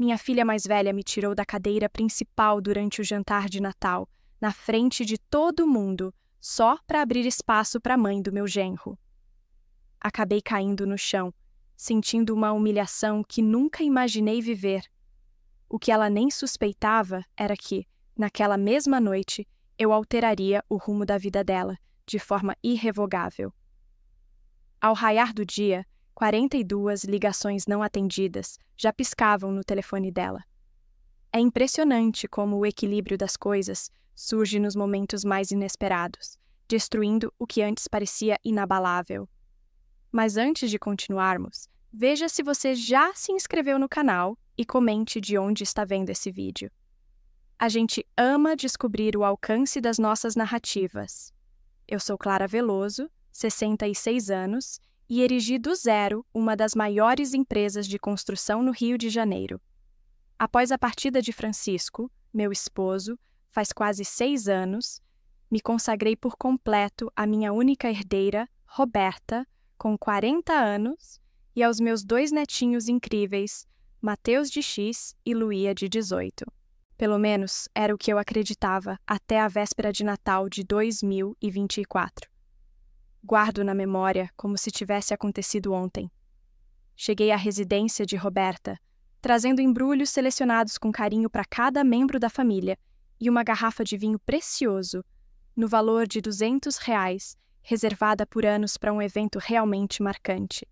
minha filha mais velha me tirou da cadeira principal durante o jantar de Natal, na frente de todo mundo, só para abrir espaço para a mãe do meu genro. Acabei caindo no chão, sentindo uma humilhação que nunca imaginei viver. O que ela nem suspeitava era que, naquela mesma noite, eu alteraria o rumo da vida dela, de forma irrevogável. Ao raiar do dia, 42 ligações não atendidas já piscavam no telefone dela. É impressionante como o equilíbrio das coisas surge nos momentos mais inesperados, destruindo o que antes parecia inabalável. Mas antes de continuarmos, veja se você já se inscreveu no canal e comente de onde está vendo esse vídeo. A gente ama descobrir o alcance das nossas narrativas. Eu sou Clara Veloso, 66 anos, e erigi do zero uma das maiores empresas de construção no Rio de Janeiro. Após a partida de Francisco, meu esposo, faz quase 6 anos, me consagrei por completo à minha única herdeira, Roberta, com 40 anos, e aos meus 2 netinhos incríveis, Mateus de X e Luía de 18. Pelo menos era o que eu acreditava até a véspera de Natal de 2024. Guardo na memória como se tivesse acontecido ontem. Cheguei à residência de Roberta, trazendo embrulhos selecionados com carinho para cada membro da família e uma garrafa de vinho precioso, no valor de R$ 200, reservada por anos para um evento realmente marcante.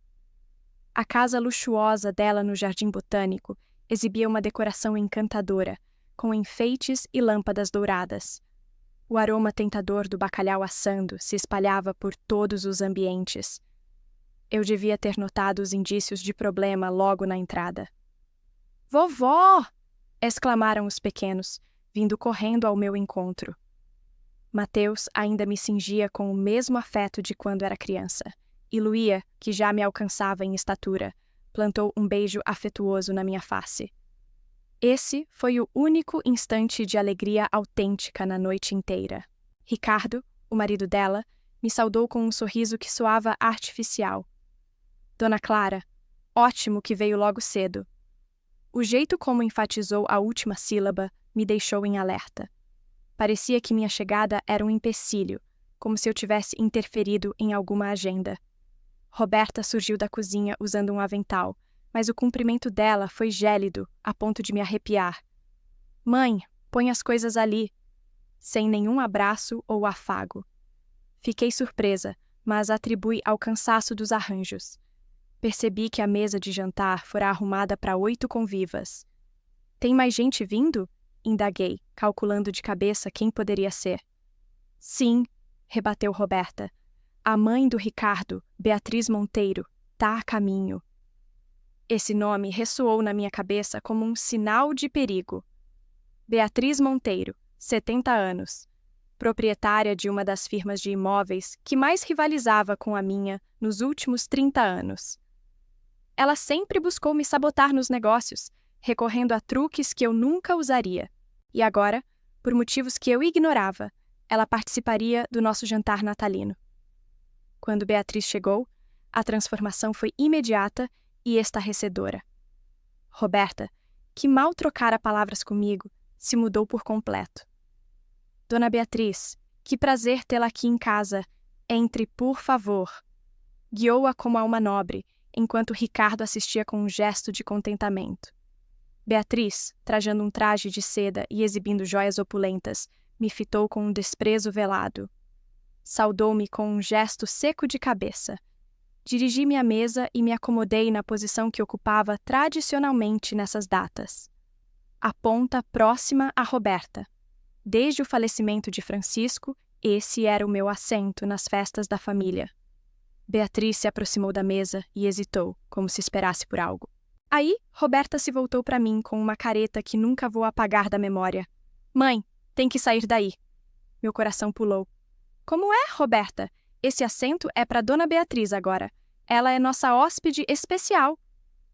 A casa luxuosa dela no Jardim Botânico exibia uma decoração encantadora, com enfeites e lâmpadas douradas. O aroma tentador do bacalhau assando se espalhava por todos os ambientes. Eu devia ter notado os indícios de problema logo na entrada. "Vovó!" exclamaram os pequenos, vindo correndo ao meu encontro. Mateus ainda me cingia com o mesmo afeto de quando era criança, e Luía, que já me alcançava em estatura, plantou um beijo afetuoso na minha face. Esse foi o único instante de alegria autêntica na noite inteira. Ricardo, o marido dela, me saudou com um sorriso que soava artificial. "Dona Clara, ótimo que veio logo cedo." O jeito como enfatizou a última sílaba me deixou em alerta. Parecia que minha chegada era um empecilho, como se eu tivesse interferido em alguma agenda. Roberta surgiu da cozinha usando um avental, mas o cumprimento dela foi gélido, a ponto de me arrepiar. "Mãe, põe as coisas ali." Sem nenhum abraço ou afago. Fiquei surpresa, mas atribui ao cansaço dos arranjos. Percebi que a mesa de jantar fora arrumada para 8 convivas. "Tem mais gente vindo?" indaguei, calculando de cabeça quem poderia ser. "Sim", rebateu Roberta. "A mãe do Ricardo, Beatriz Monteiro, tá a caminho." Esse nome ressoou na minha cabeça como um sinal de perigo. Beatriz Monteiro, 70 anos, proprietária de uma das firmas de imóveis que mais rivalizava com a minha nos últimos 30 anos. Ela sempre buscou me sabotar nos negócios, recorrendo a truques que eu nunca usaria. E agora, por motivos que eu ignorava, ela participaria do nosso jantar natalino. Quando Beatriz chegou, a transformação foi imediata e estarrecedora. Roberta, que mal trocara palavras comigo, se mudou por completo. "Dona Beatriz, que prazer tê-la aqui em casa. Entre, por favor." Guiou-a como a uma nobre, enquanto Ricardo assistia com um gesto de contentamento. Beatriz, trajando um traje de seda e exibindo joias opulentas, me fitou com um desprezo velado. Saudou-me com um gesto seco de cabeça. Dirigi-me à mesa e me acomodei na posição que ocupava tradicionalmente nessas datas. A ponta próxima a Roberta. Desde o falecimento de Francisco, esse era o meu assento nas festas da família. Beatriz se aproximou da mesa e hesitou, como se esperasse por algo. Aí, Roberta se voltou para mim com uma careta que nunca vou apagar da memória. "Mãe, tem que sair daí." Meu coração pulou. "Como é, Roberta? Esse assento é para Dona Beatriz agora. Ela é nossa hóspede especial."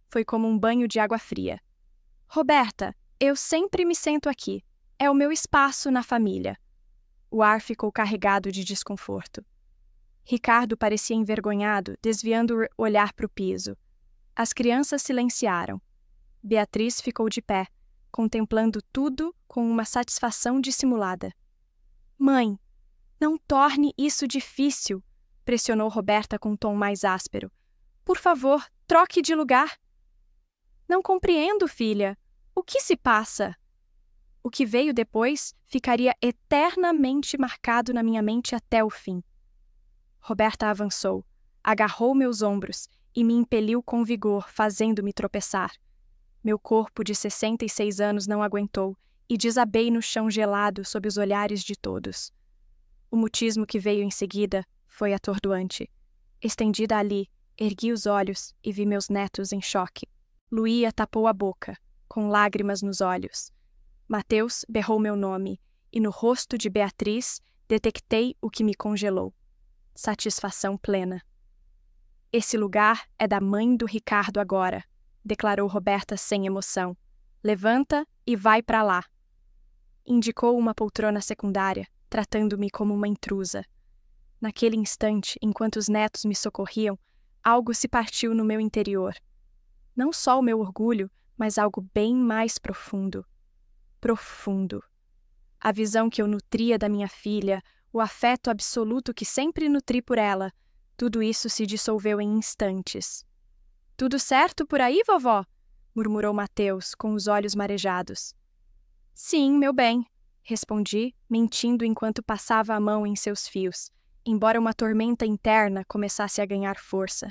Foi como um banho de água fria. "Roberta, eu sempre me sento aqui. É o meu espaço na família." O ar ficou carregado de desconforto. Ricardo parecia envergonhado, desviando o olhar para o piso. As crianças silenciaram. Beatriz ficou de pé, contemplando tudo com uma satisfação dissimulada. Mãe, não torne isso difícil, pressionou Roberta com um tom mais áspero. Por favor, troque de lugar. Não compreendo, filha. O que se passa? O que veio depois ficaria eternamente marcado na minha mente até o fim. Roberta avançou, agarrou meus ombros e me impeliu com vigor, fazendo-me tropeçar. Meu corpo de 66 anos não aguentou e desabei no chão gelado sob os olhares de todos. O mutismo que veio em seguida foi atordoante. Estendida ali, ergui os olhos e vi meus netos em choque. Luía tapou a boca, com lágrimas nos olhos. Mateus berrou meu nome, e no rosto de Beatriz detectei o que me congelou. Satisfação plena. Esse lugar é da mãe do Ricardo agora, declarou Roberta sem emoção. Levanta e vai para lá. Indicou uma poltrona secundária, tratando-me como uma intrusa. Naquele instante, enquanto os netos me socorriam, algo se partiu no meu interior. Não só o meu orgulho, mas algo bem mais profundo. Profundo. A visão que eu nutria da minha filha, o afeto absoluto que sempre nutri por ela, tudo isso se dissolveu em instantes. Tudo certo por aí, vovó? Murmurou Mateus, com os olhos marejados. Sim, meu bem, respondi, mentindo enquanto passava a mão em seus fios, embora uma tormenta interna começasse a ganhar força.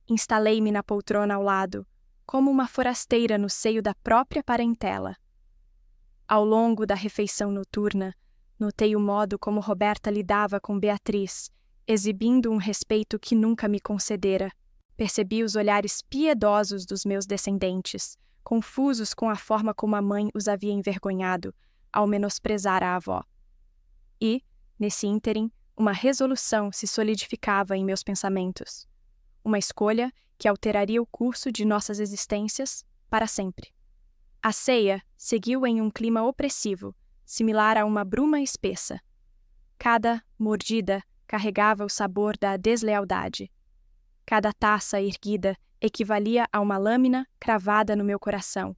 Instalei-me na poltrona ao lado, como uma forasteira no seio da própria parentela. Ao longo da refeição noturna, notei o modo como Roberta lidava com Beatriz, exibindo um respeito que nunca me concedera. Percebi os olhares piedosos dos meus descendentes, confusos com a forma como a mãe os havia envergonhado, ao menosprezar a avó. E, nesse ínterim, uma resolução se solidificava em meus pensamentos. Uma escolha que alteraria o curso de nossas existências para sempre. A ceia seguiu em um clima opressivo, similar a uma bruma espessa. Cada mordida carregava o sabor da deslealdade. Cada taça erguida equivalia a uma lâmina cravada no meu coração.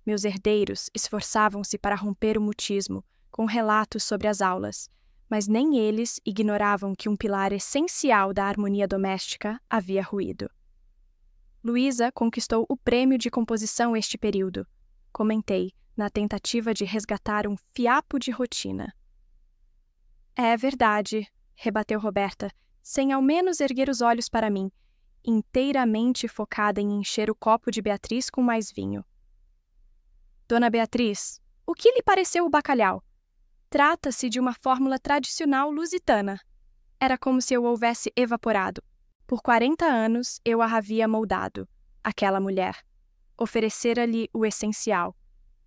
Meus herdeiros esforçavam-se para romper o mutismo, com relatos sobre as aulas, mas nem eles ignoravam que um pilar essencial da harmonia doméstica havia ruído. Luísa conquistou o prêmio de composição este período, comentei, na tentativa de resgatar um fiapo de rotina. É verdade, rebateu Roberta, sem ao menos erguer os olhos para mim, inteiramente focada em encher o copo de Beatriz com mais vinho. Dona Beatriz, o que lhe pareceu o bacalhau? Trata-se de uma fórmula tradicional lusitana. Era como se eu houvesse evaporado. Por 40 anos eu a havia moldado, aquela mulher. Oferecera-lhe o essencial: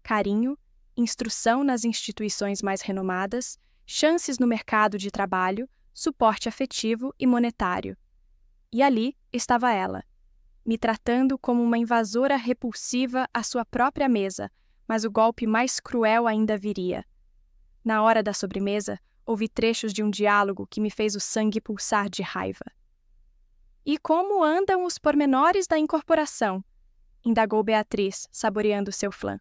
carinho, instrução nas instituições mais renomadas, chances no mercado de trabalho, suporte afetivo e monetário. E ali estava ela, me tratando como uma invasora repulsiva à sua própria mesa, mas o golpe mais cruel ainda viria. Na hora da sobremesa, ouvi trechos de um diálogo que me fez o sangue pulsar de raiva. E como andam os pormenores da incorporação? Indagou Beatriz, saboreando seu flan.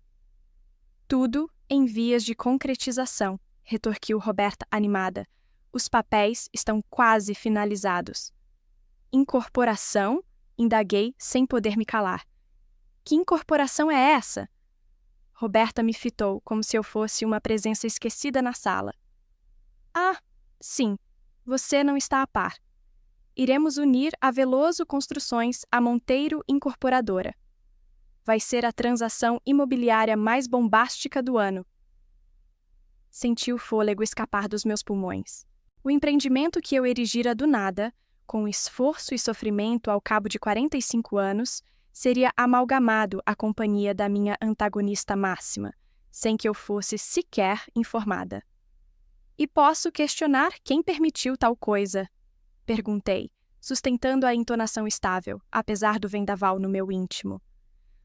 Tudo em vias de concretização, retorquiu Roberta animada. Os papéis estão quase finalizados. Incorporação? Indaguei, sem poder me calar. Que incorporação é essa? Roberta me fitou, como se eu fosse uma presença esquecida na sala. Ah, sim, você não está a par. Iremos unir a Veloso Construções à Monteiro Incorporadora. Vai ser a transação imobiliária mais bombástica do ano. Senti o fôlego escapar dos meus pulmões. O empreendimento que eu erigira do nada, com esforço e sofrimento ao cabo de 45 anos, seria amalgamado à companhia da minha antagonista máxima, sem que eu fosse sequer informada. E posso questionar quem permitiu tal coisa? Perguntei, sustentando a entonação estável, apesar do vendaval no meu íntimo.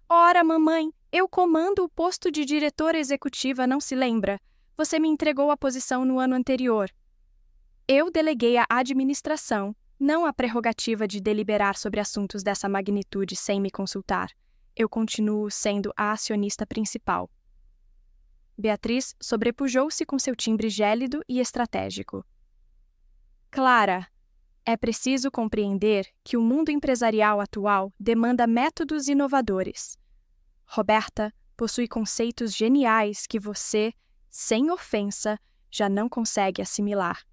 Ora, mamãe, eu comando o posto de diretora executiva, não se lembra? Você me entregou a posição no ano anterior. Eu deleguei a administração, não a prerrogativa de deliberar sobre assuntos dessa magnitude sem me consultar. eu continuo sendo a acionista principal. Beatriz sobrepujou-se com seu timbre gélido e estratégico. Clara, é preciso compreender que o mundo empresarial atual demanda métodos inovadores. Roberta possui conceitos geniais que você, sem ofensa, já não consegue assimilar.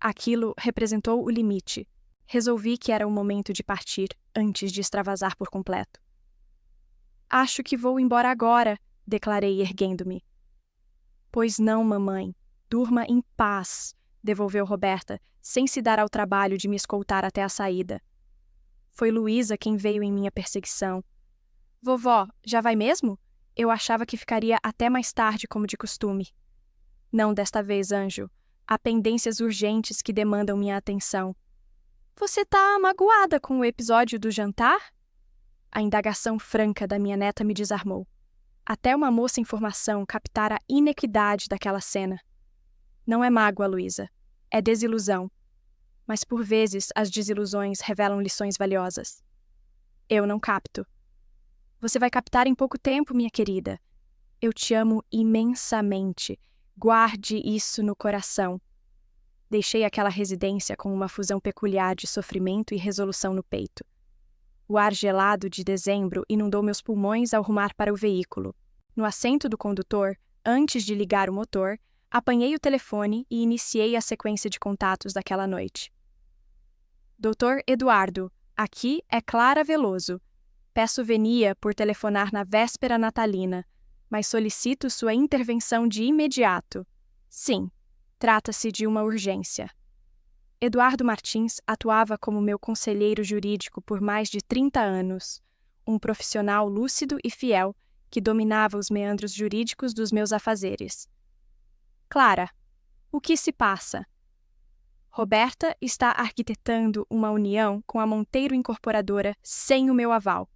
Aquilo representou o limite. Resolvi que era o momento de partir, antes de extravasar por completo. Acho que vou embora agora, declarei erguendo-me. Pois não, mamãe. Durma em paz, devolveu Roberta, sem se dar ao trabalho de me escoltar até a saída. Foi Luísa quem veio em minha perseguição. Vovó, já vai mesmo? Eu achava que ficaria até mais tarde, como de costume. Não desta vez, anjo. Há pendências urgentes que demandam minha atenção. Você tá magoada com o episódio do jantar? A indagação franca da minha neta me desarmou. Até uma moça em formação captara a inequidade daquela cena. Não é mágoa, Luísa. É desilusão. Mas por vezes as desilusões revelam lições valiosas. Eu não capto. Você vai captar em pouco tempo, minha querida. Eu te amo imensamente. Guarde isso no coração. Deixei aquela residência com uma fusão peculiar de sofrimento e resolução no peito. O ar gelado de dezembro inundou meus pulmões ao rumar para o veículo. No assento do condutor, antes de ligar o motor, apanhei o telefone e iniciei a sequência de contatos daquela noite. Doutor Eduardo, aqui é Clara Veloso. Peço venia por telefonar na véspera natalina, mas solicito sua intervenção de imediato. Sim, trata-se de uma urgência. Eduardo Martins atuava como meu conselheiro jurídico por mais de 30 anos, um profissional lúcido e fiel que dominava os meandros jurídicos dos meus afazeres. Clara, o que se passa? Roberta está arquitetando uma união com a Monteiro Incorporadora sem o meu aval.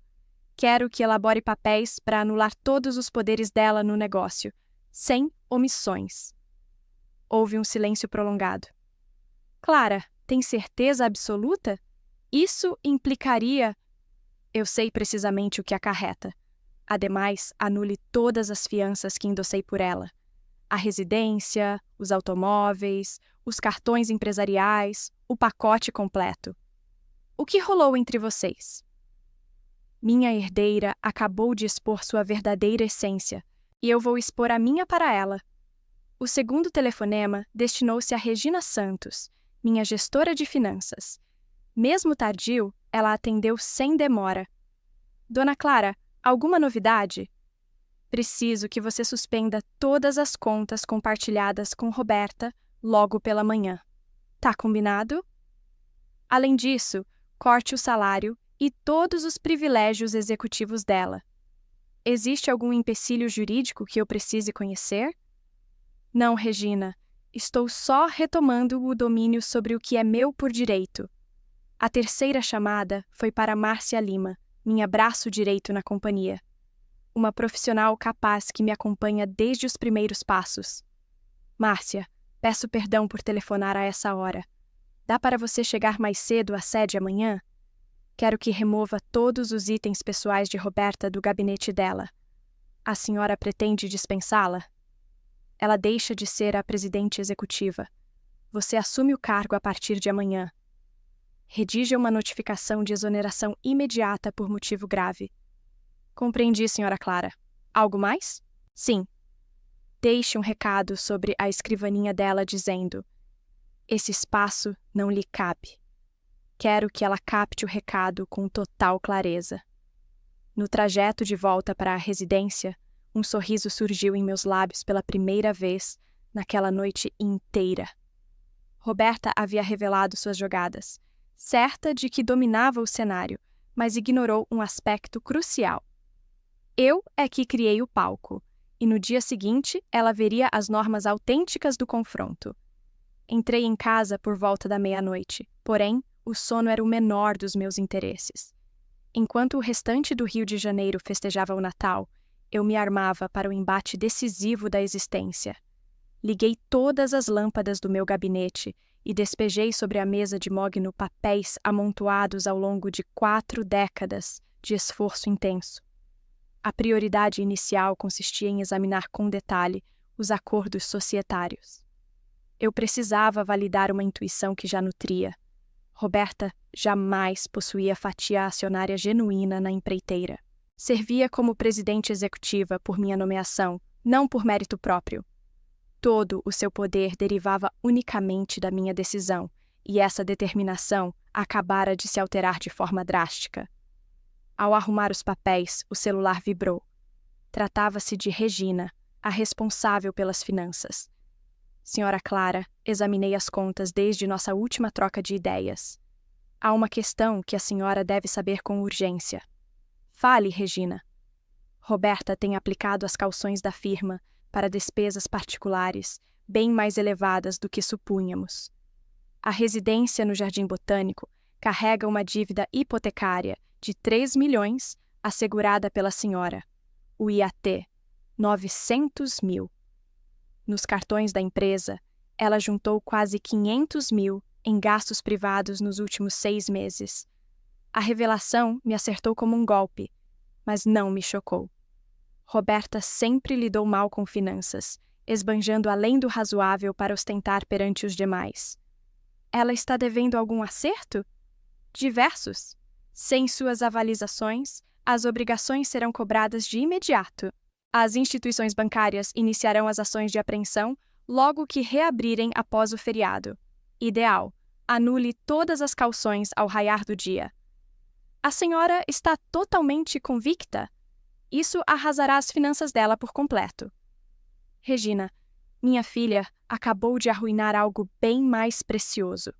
Quero que elabore papéis para anular todos os poderes dela no negócio, sem omissões. Houve um silêncio prolongado. Clara, tem certeza absoluta? Isso implicaria... Eu sei precisamente o que acarreta. Ademais, anule todas as fianças que endossei por ela. A residência, os automóveis, os cartões empresariais, o pacote completo. O que rolou entre vocês? Minha herdeira acabou de expor sua verdadeira essência, e eu vou expor a minha para ela. O segundo telefonema destinou-se a Regina Santos, minha gestora de finanças. Mesmo tardio, ela atendeu sem demora. Dona Clara, alguma novidade? Preciso que você suspenda todas as contas compartilhadas com Roberta logo pela manhã. Tá combinado? Além disso, corte o salário e todos os privilégios executivos dela. Existe algum empecilho jurídico que eu precise conhecer? Não, Regina. Estou só retomando o domínio sobre o que é meu por direito. A terceira chamada foi para Márcia Lima, minha braço direito na companhia. Uma profissional capaz que me acompanha desde os primeiros passos. Márcia, peço perdão por telefonar a essa hora. Dá para você chegar mais cedo à sede amanhã? Quero que remova todos os itens pessoais de Roberta do gabinete dela. A senhora pretende dispensá-la? Ela deixa de ser a presidente executiva. Você assume o cargo a partir de amanhã. Redija uma notificação de exoneração imediata por motivo grave. Compreendi, senhora Clara. Algo mais? Sim. Deixe um recado sobre a escrivaninha dela dizendo: esse espaço não lhe cabe. Quero que ela capte o recado com total clareza. No trajeto de volta para a residência, um sorriso surgiu em meus lábios pela primeira vez naquela noite inteira. Roberta havia revelado suas jogadas, certa de que dominava o cenário, mas ignorou um aspecto crucial. Eu é que criei o palco, e no dia seguinte ela veria as normas autênticas do confronto. Entrei em casa por volta da meia-noite, porém, o sono era o menor dos meus interesses. Enquanto o restante do Rio de Janeiro festejava o Natal, eu me armava para o embate decisivo da existência. Liguei todas as lâmpadas do meu gabinete e despejei sobre a mesa de mogno papéis amontoados ao longo de 4 décadas de esforço intenso. A prioridade inicial consistia em examinar com detalhe os acordos societários. Eu precisava validar uma intuição que já nutria. Roberta jamais possuía fatia acionária genuína na empreiteira. Servia como presidente executiva por minha nomeação, não por mérito próprio. Todo o seu poder derivava unicamente da minha decisão, e essa determinação acabara de se alterar de forma drástica. Ao arrumar os papéis, o celular vibrou. Tratava-se de Regina, a responsável pelas finanças. Senhora Clara, examinei as contas desde nossa última troca de ideias. Há uma questão que a senhora deve saber com urgência. Fale, Regina. Roberta tem aplicado as cauções da firma para despesas particulares, bem mais elevadas do que supunhamos. A residência no Jardim Botânico carrega uma dívida hipotecária de 3 milhões assegurada pela senhora, o IAT, 900 mil. Nos cartões da empresa, ela juntou quase 500 mil em gastos privados nos últimos 6 meses. A revelação me acertou como um golpe, mas não me chocou. Roberta sempre lidou mal com finanças, esbanjando além do razoável para ostentar perante os demais. Ela está devendo algum acerto? Diversos. Sem suas avalizações, as obrigações serão cobradas de imediato. As instituições bancárias iniciarão as ações de apreensão logo que reabrirem após o feriado. Ideal: anule todas as cauções ao raiar do dia. A senhora está totalmente convicta? Isso arrasará as finanças dela por completo. Regina, minha filha acabou de arruinar algo bem mais precioso: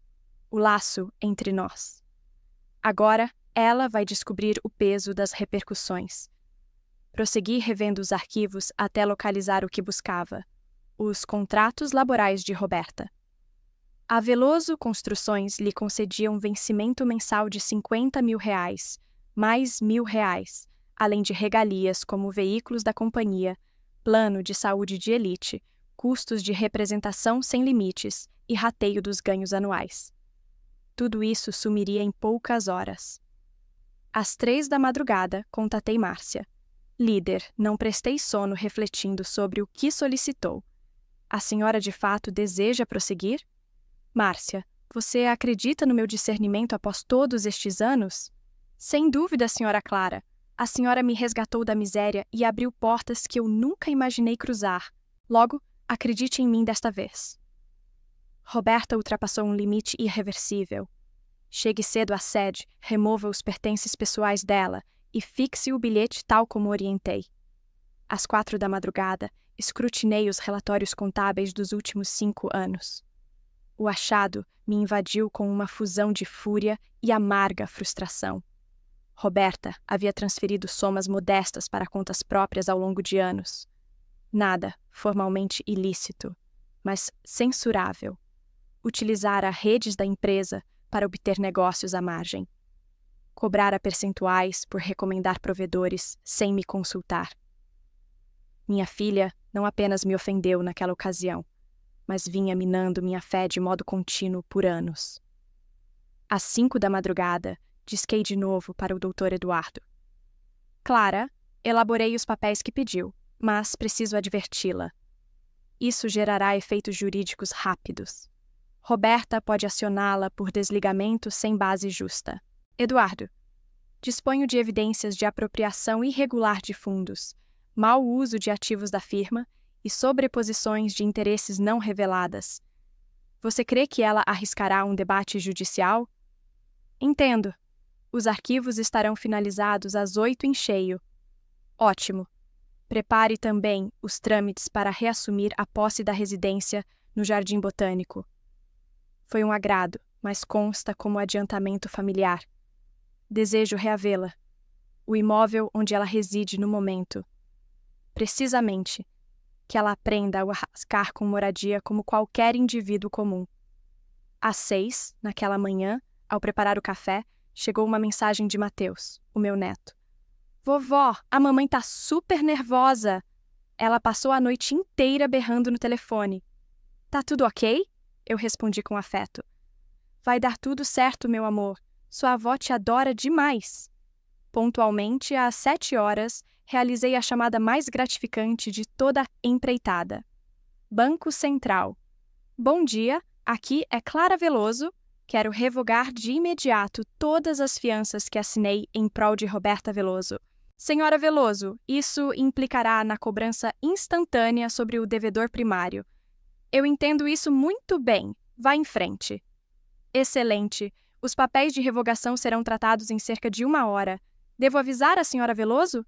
o laço entre nós. Agora, ela vai descobrir o peso das repercussões. Prossegui revendo os arquivos até localizar o que buscava: os contratos laborais de Roberta. A Veloso Construções lhe concedia um vencimento mensal de R$50 mil, mais R$1.000, além de regalias como veículos da companhia, plano de saúde de elite, custos de representação sem limites e rateio dos ganhos anuais. Tudo isso sumiria em poucas horas. Às 3 da madrugada, contatei Márcia. Líder, não prestei sono refletindo sobre o que solicitou. A senhora de fato deseja prosseguir? Márcia, você acredita no meu discernimento após todos estes anos? Sem dúvida, senhora Clara. A senhora me resgatou da miséria e abriu portas que eu nunca imaginei cruzar. Logo, acredite em mim desta vez. Roberta ultrapassou um limite irreversível. Chegue cedo à sede, remova os pertences pessoais dela e fixe o bilhete tal como orientei. Às 4 da madrugada, escrutinei os relatórios contábeis dos últimos 5 anos. O achado me invadiu com uma fusão de fúria e amarga frustração. Roberta havia transferido somas modestas para contas próprias ao longo de anos. Nada formalmente ilícito, mas censurável. Utilizara redes da empresa para obter negócios à margem. Cobrara percentuais por recomendar provedores sem me consultar. Minha filha não apenas me ofendeu naquela ocasião, mas vinha minando minha fé de modo contínuo por anos. Às 5 da madrugada, disquei de novo para o Dr. Eduardo. Clara, elaborei os papéis que pediu, mas preciso adverti-la. Isso gerará efeitos jurídicos rápidos. Roberta pode acioná-la por desligamento sem base justa. Eduardo, disponho de evidências de apropriação irregular de fundos, mau uso de ativos da firma e sobreposições de interesses não reveladas. Você crê que ela arriscará um debate judicial? Entendo. Os arquivos estarão finalizados às 8 em cheio. Ótimo. Prepare também os trâmites para reassumir a posse da residência no Jardim Botânico. Foi um agrado, mas consta como adiantamento familiar. Desejo reavê-la. O imóvel onde ela reside no momento. Precisamente, que ela aprenda a arriscar com moradia como qualquer indivíduo comum. Às 6, naquela manhã, ao preparar o café, chegou uma mensagem de Mateus, o meu neto. Vovó, a mamãe tá super nervosa. Ela passou a noite inteira berrando no telefone. Tá tudo ok? Eu respondi com afeto. Vai dar tudo certo, meu amor. Sua avó te adora demais. Pontualmente, às 7 horas, realizei a chamada mais gratificante de toda a empreitada. Banco Central. Bom dia, aqui é Clara Veloso. Quero revogar de imediato todas as fianças que assinei em prol de Roberta Veloso. Senhora Veloso, isso implicará na cobrança instantânea sobre o devedor primário. Eu entendo isso muito bem. Vá em frente. Excelente. Os papéis de revogação serão tratados em cerca de 1 hora. Devo avisar a senhora Veloso?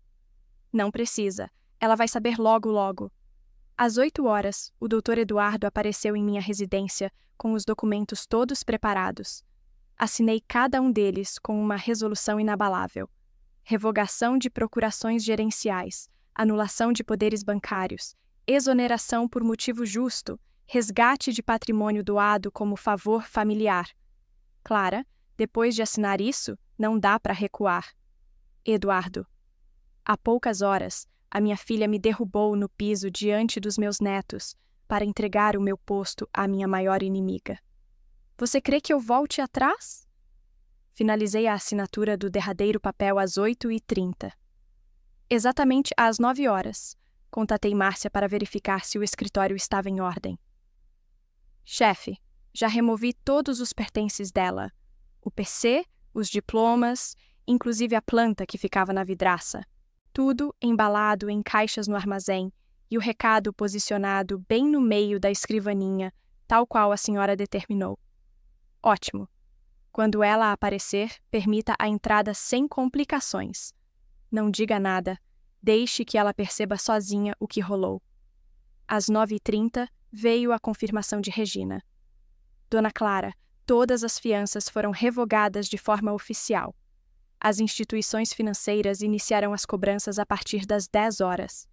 Não precisa. Ela vai saber logo, logo. Às 8 horas, o Dr. Eduardo apareceu em minha residência com os documentos todos preparados. Assinei cada um deles com uma resolução inabalável. Revogação de procurações gerenciais, anulação de poderes bancários, exoneração por motivo justo, resgate de patrimônio doado como favor familiar. Clara, depois de assinar isso, não dá para recuar. Eduardo. Há poucas horas, a minha filha me derrubou no piso diante dos meus netos para entregar o meu posto à minha maior inimiga. Você crê que eu volte atrás? Finalizei a assinatura do derradeiro papel às 8h30. Exatamente às 9 horas, contatei Márcia para verificar se o escritório estava em ordem. Chefe, já removi todos os pertences dela. O PC, os diplomas, inclusive a planta que ficava na vidraça. Tudo embalado em caixas no armazém e o recado posicionado bem no meio da escrivaninha, tal qual a senhora determinou. Ótimo. Quando ela aparecer, permita a entrada sem complicações. Não diga nada. Deixe que ela perceba sozinha o que rolou. Às 9h30, veio a confirmação de Regina. Dona Clara, todas as fianças foram revogadas de forma oficial. As instituições financeiras iniciaram as cobranças a partir das 10 horas.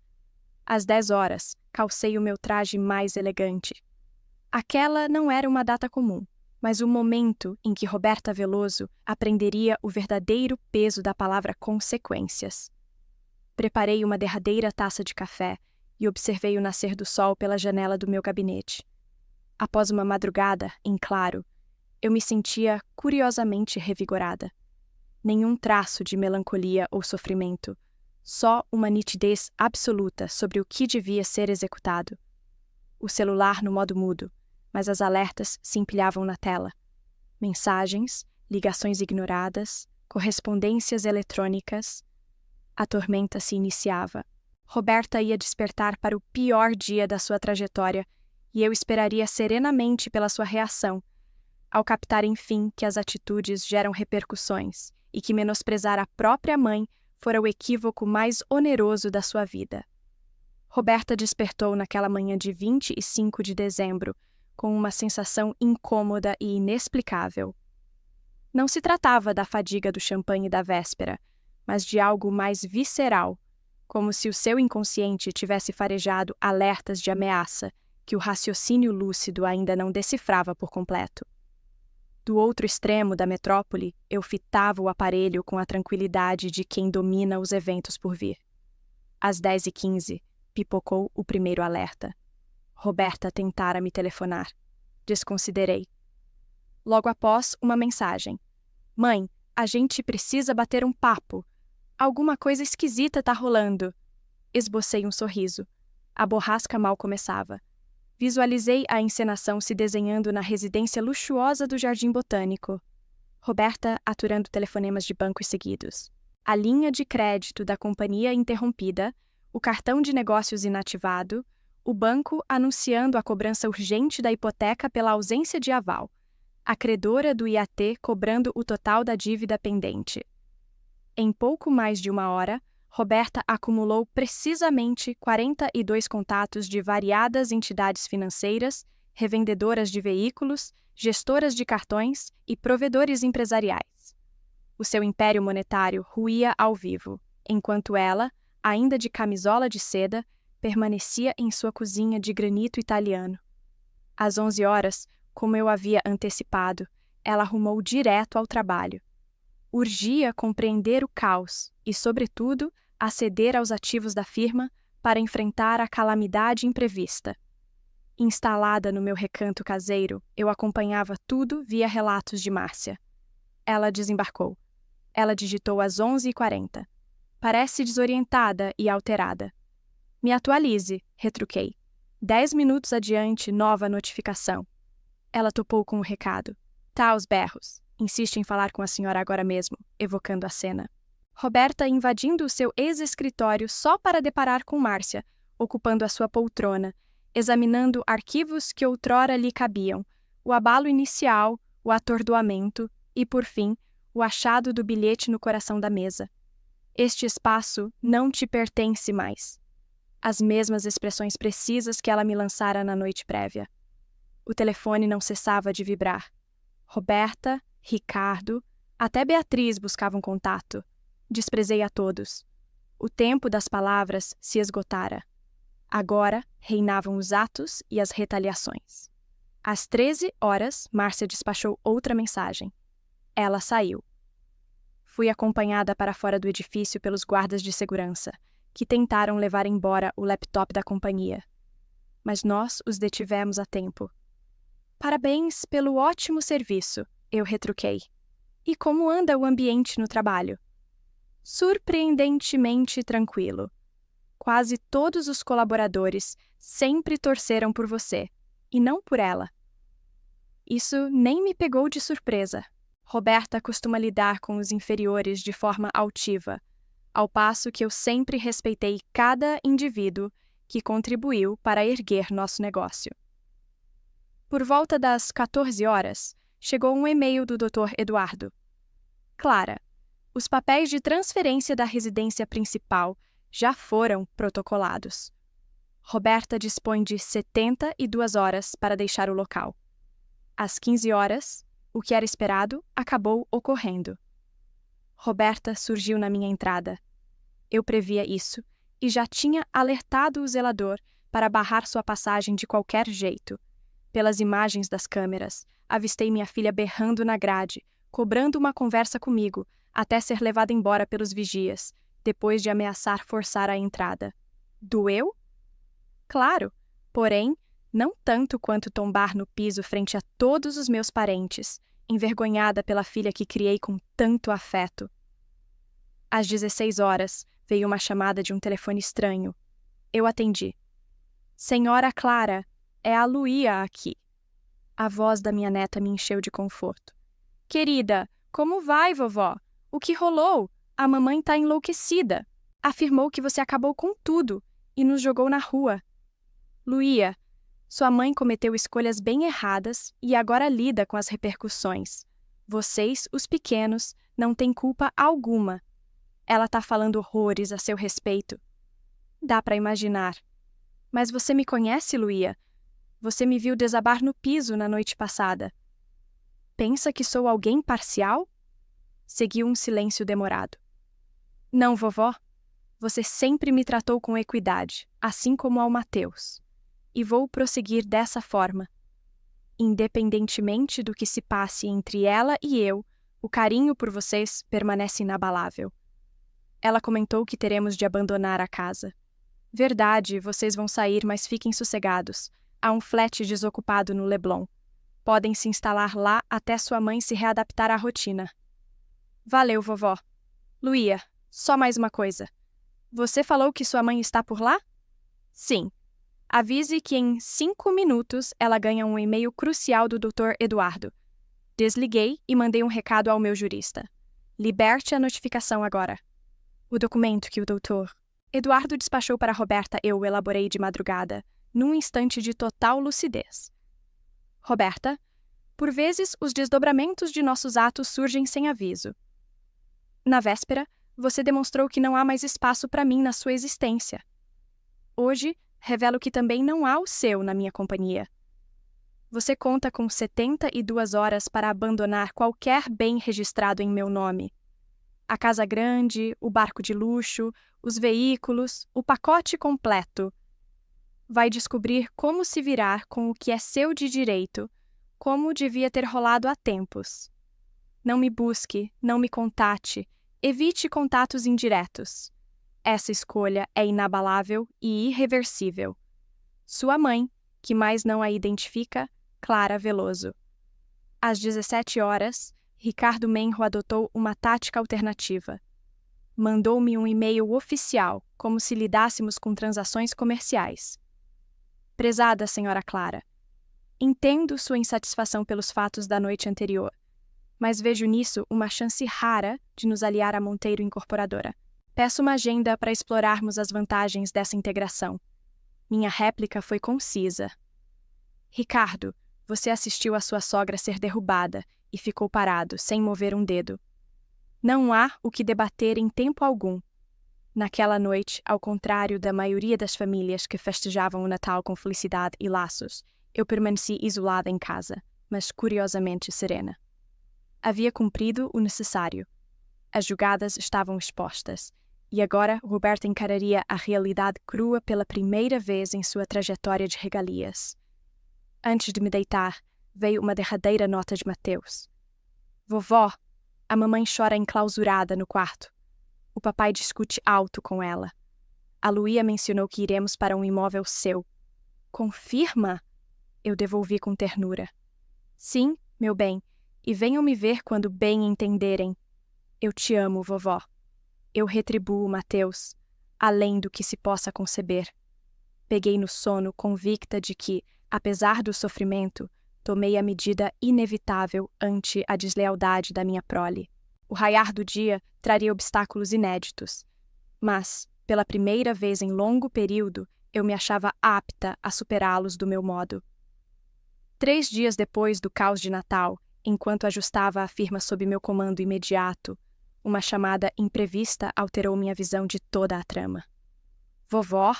Às 10 horas, calcei o meu traje mais elegante. Aquela não era uma data comum, mas o momento em que Roberta Veloso aprenderia o verdadeiro peso da palavra consequências. Preparei uma derradeira taça de café e observei o nascer do sol pela janela do meu gabinete. Após uma madrugada, em claro, eu me sentia curiosamente revigorada. Nenhum traço de melancolia ou sofrimento, só uma nitidez absoluta sobre o que devia ser executado. O celular no modo mudo, mas as alertas se empilhavam na tela. Mensagens, ligações ignoradas, correspondências eletrônicas. A tormenta se iniciava. Roberta ia despertar para o pior dia da sua trajetória e eu esperaria serenamente pela sua reação, ao captar enfim que as atitudes geram repercussões e que menosprezar a própria mãe fora o equívoco mais oneroso da sua vida. Roberta despertou naquela manhã de 25 de dezembro, com uma sensação incômoda e inexplicável. Não se tratava da fadiga do champanhe da véspera, mas de algo mais visceral, como se o seu inconsciente tivesse farejado alertas de ameaça que o raciocínio lúcido ainda não decifrava por completo. Do outro extremo da metrópole, eu fitava o aparelho com a tranquilidade de quem domina os eventos por vir. Às 10h15, pipocou o primeiro alerta. Roberta tentara me telefonar. Desconsiderei. Logo após, uma mensagem. Mãe, a gente precisa bater um papo. Alguma coisa esquisita tá rolando. Esbocei um sorriso. A borrasca mal começava. Visualizei a encenação se desenhando na residência luxuosa do Jardim Botânico. Roberta aturando telefonemas de bancos seguidos. A linha de crédito da companhia interrompida, o cartão de negócios inativado, o banco anunciando a cobrança urgente da hipoteca pela ausência de aval, a credora do IAT cobrando o total da dívida pendente. Em pouco mais de 1 hora, Roberta acumulou precisamente 42 contatos de variadas entidades financeiras, revendedoras de veículos, gestoras de cartões e provedores empresariais. O seu império monetário ruía ao vivo, enquanto ela, ainda de camisola de seda, permanecia em sua cozinha de granito italiano. Às 11 horas, como eu havia antecipado, ela rumou direto ao trabalho. Urgia compreender o caos e, sobretudo, aceder aos ativos da firma para enfrentar a calamidade imprevista. Instalada no meu recanto caseiro, eu acompanhava tudo via relatos de Márcia. Ela desembarcou. Ela digitou às 11h40. Parece desorientada e alterada. Me atualize, retruquei. 10 minutos adiante, nova notificação. Ela topou com o recado. Tá aos berros. Insiste em falar com a senhora agora mesmo, evocando a cena. Roberta invadindo o seu ex-escritório só para deparar com Márcia, ocupando a sua poltrona, examinando arquivos que outrora lhe cabiam, o abalo inicial, o atordoamento e, por fim, o achado do bilhete no coração da mesa. Este espaço não te pertence mais. As mesmas expressões precisas que ela me lançara na noite prévia. O telefone não cessava de vibrar. Roberta, Ricardo, até Beatriz buscavam contato. Desprezei a todos. O tempo das palavras se esgotara. Agora reinavam os atos e as retaliações. Às 13 horas, Márcia despachou outra mensagem. Ela saiu. Fui acompanhada para fora do edifício pelos guardas de segurança, que tentaram levar embora o laptop da companhia. Mas nós os detivemos a tempo. Parabéns pelo ótimo serviço, eu retruquei. E como anda o ambiente no trabalho? Surpreendentemente tranquilo. Quase todos os colaboradores sempre torceram por você, e não por ela. Isso nem me pegou de surpresa. Roberta costuma lidar com os inferiores de forma altiva, ao passo que eu sempre respeitei cada indivíduo que contribuiu para erguer nosso negócio. Por volta das 14 horas, chegou um e-mail do Dr. Eduardo. Clara, os papéis de transferência da residência principal já foram protocolados. Roberta dispõe de 72 horas para deixar o local. Às 15 horas, o que era esperado acabou ocorrendo. Roberta surgiu na minha entrada. Eu previa isso e já tinha alertado o zelador para barrar sua passagem de qualquer jeito. Pelas imagens das câmeras, avistei minha filha berrando na grade, cobrando uma conversa comigo, até ser levada embora pelos vigias, depois de ameaçar forçar a entrada. Doeu? Claro, porém, não tanto quanto tombar no piso frente a todos os meus parentes, envergonhada pela filha que criei com tanto afeto. Às 16 horas, veio uma chamada de um telefone estranho. Eu atendi. Senhora Clara, é a Luía aqui. A voz da minha neta me encheu de conforto. Querida, como vai, vovó? O que rolou? A mamãe tá enlouquecida. Afirmou que você acabou com tudo e nos jogou na rua. Luía, sua mãe cometeu escolhas bem erradas e agora lida com as repercussões. Vocês, os pequenos, não têm culpa alguma. Ela tá falando horrores a seu respeito. Dá para imaginar. Mas você me conhece, Luía? Você me viu desabar no piso na noite passada. Pensa que sou alguém parcial? Seguiu um silêncio demorado. Não, vovó. Você sempre me tratou com equidade, assim como ao Mateus. E vou prosseguir dessa forma. Independentemente do que se passe entre ela e eu, o carinho por vocês permanece inabalável. Ela comentou que teremos de abandonar a casa. Verdade, vocês vão sair, mas fiquem sossegados. Há um flat desocupado no Leblon. Podem se instalar lá até sua mãe se readaptar à rotina. Valeu, vovó. Luía, só mais uma coisa. Você falou que sua mãe está por lá? Sim. Avise que em 5 minutos ela ganha um e-mail crucial do Dr. Eduardo. Desliguei e mandei um recado ao meu jurista. Liberte a notificação agora. O documento que o Dr. Eduardo despachou para Roberta eu elaborei de madrugada, num instante de total lucidez. Roberta, por vezes os desdobramentos de nossos atos surgem sem aviso. Na véspera, você demonstrou que não há mais espaço para mim na sua existência. Hoje, revelo que também não há o seu na minha companhia. Você conta com 72 horas para abandonar qualquer bem registrado em meu nome. A casa grande, o barco de luxo, os veículos, o pacote completo. Vai descobrir como se virar com o que é seu de direito, como devia ter rolado há tempos. Não me busque, não me contate, evite contatos indiretos. Essa escolha é inabalável e irreversível. Sua mãe, que mais não a identifica, Clara Veloso. Às 17 horas, Ricardo Menro adotou uma tática alternativa. Mandou-me um e-mail oficial, como se lidássemos com transações comerciais. Prezada senhora Clara, entendo sua insatisfação pelos fatos da noite anterior, mas vejo nisso uma chance rara de nos aliar à Monteiro Incorporadora. Peço uma agenda para explorarmos as vantagens dessa integração. Minha réplica foi concisa. Ricardo, você assistiu a sua sogra ser derrubada e ficou parado, sem mover um dedo. Não há o que debater em tempo algum. Naquela noite, ao contrário da maioria das famílias que festejavam o Natal com felicidade e laços, eu permaneci isolada em casa, mas curiosamente serena. Havia cumprido o necessário. As jogadas estavam expostas, e agora Roberta encararia a realidade crua pela primeira vez em sua trajetória de regalias. Antes de me deitar, veio uma derradeira nota de Mateus. Vovó, a mamãe chora enclausurada no quarto. O papai discute alto com ela. A Luía mencionou que iremos para um imóvel seu. Confirma? Eu devolvi com ternura. Sim, meu bem, e venham me ver quando bem entenderem. Eu te amo, vovó. Eu retribuo, Mateus, além do que se possa conceber. Peguei no sono convicta de que, apesar do sofrimento, tomei a medida inevitável ante a deslealdade da minha prole. O raiar do dia traria obstáculos inéditos, mas, pela primeira vez em longo período, eu me achava apta a superá-los do meu modo. 3 dias depois do caos de Natal, enquanto ajustava a firma sob meu comando imediato, uma chamada imprevista alterou minha visão de toda a trama. Vovó,